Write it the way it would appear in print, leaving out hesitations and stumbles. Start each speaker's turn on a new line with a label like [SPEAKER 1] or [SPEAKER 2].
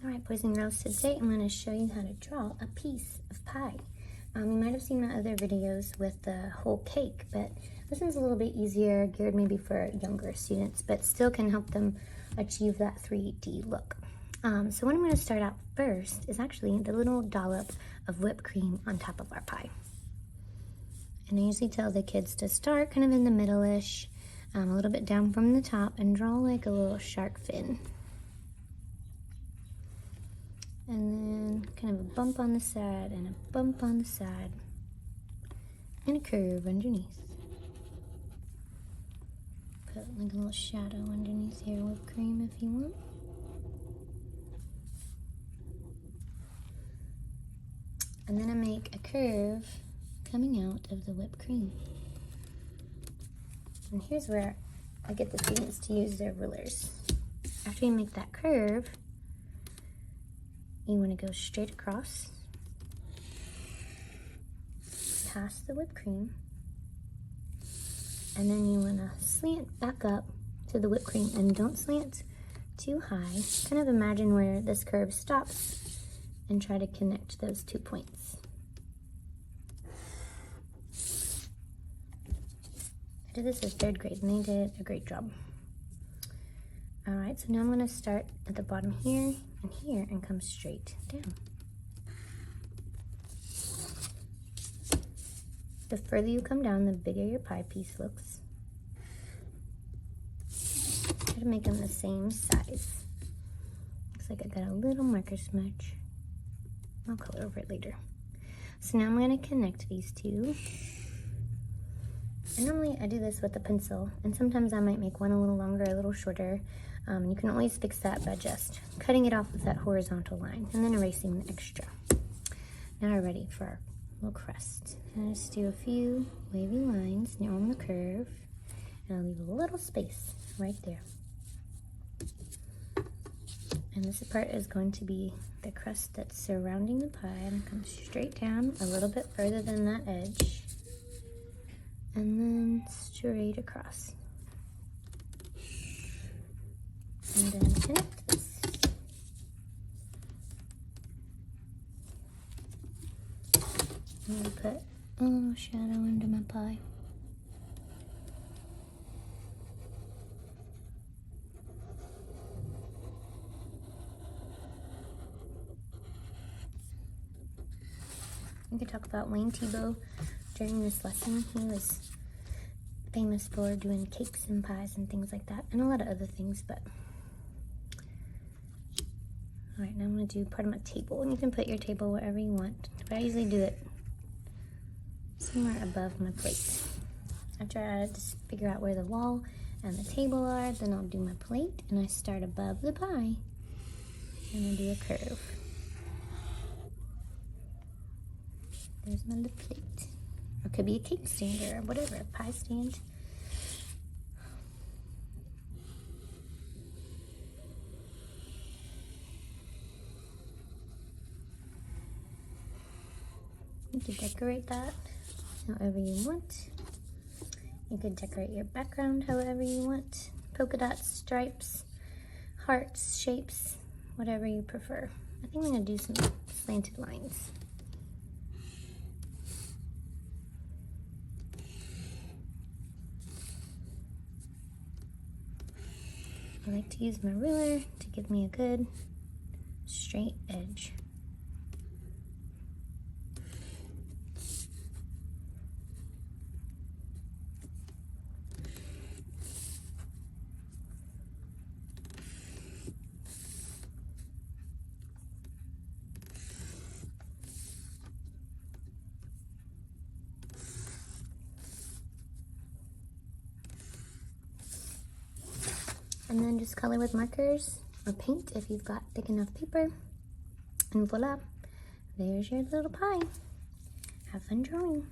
[SPEAKER 1] Alright, boys and girls, today I'm going to show you how to draw a piece of pie. You might have seen my other videos with the whole cake, but this one's a little bit easier, geared maybe for younger students, but still can help them achieve that 3D look. So what I'm going to start out first is actually the little dollop of whipped cream on top of our pie. And I usually tell the kids to start kind of in the middle-ish, a little bit down from the top, and draw like a little shark fin. And then kind of a bump on the side and a bump on the side and a curve underneath. Put like a little shadow underneath your whipped cream if you want. And then I make a curve coming out of the whipped cream. And here's where I get the students to use their rulers. After you make that curve, you want to go straight across, past the whipped cream, and then you want to slant back up to the whipped cream, and don't slant too high. Kind of imagine where this curve stops and try to connect those 2 points. I did this as 3rd grade and they did a great job. Alright, so now I'm going to start at the bottom here and here and come straight down. The further you come down, the bigger your pie piece looks. Try to make them the same size. Looks like I got a little marker smudge. I'll color over it later. So now I'm going to connect these two. And normally I do this with a pencil, and sometimes I might make one a little longer, a little shorter. You can always fix that by just cutting it off with that horizontal line and then erasing the extra. Now we're ready for our little crust. And I just do a few wavy lines near on the curve, and I'll leave a little space right there. And this part is going to be the crust that's surrounding the pie, and come straight down a little bit further than that edge, and then straight across. And then connect this. I'm gonna put a little shadow under my pie. We could talk about Wayne Thiebaud during this lesson. He was famous for doing cakes and pies and things like that, and a lot of other things, but all right, now I'm going to do part of my table, and you can put your table wherever you want, but I usually do it somewhere above my plate. After I just figure out where the wall and the table are, then I'll do my plate, and I start above the pie, and I do a curve. There's my little plate. Or it could be a cake stand or whatever, a pie stand. You can decorate that however you want. You can decorate your background however you want. Polka dots, stripes, hearts, shapes, whatever you prefer. I think I'm going to do some slanted lines. I like to use my ruler to give me a good straight edge. And then just color with markers or paint if you've got thick enough paper. And voila, there's your little pie. Have fun drawing.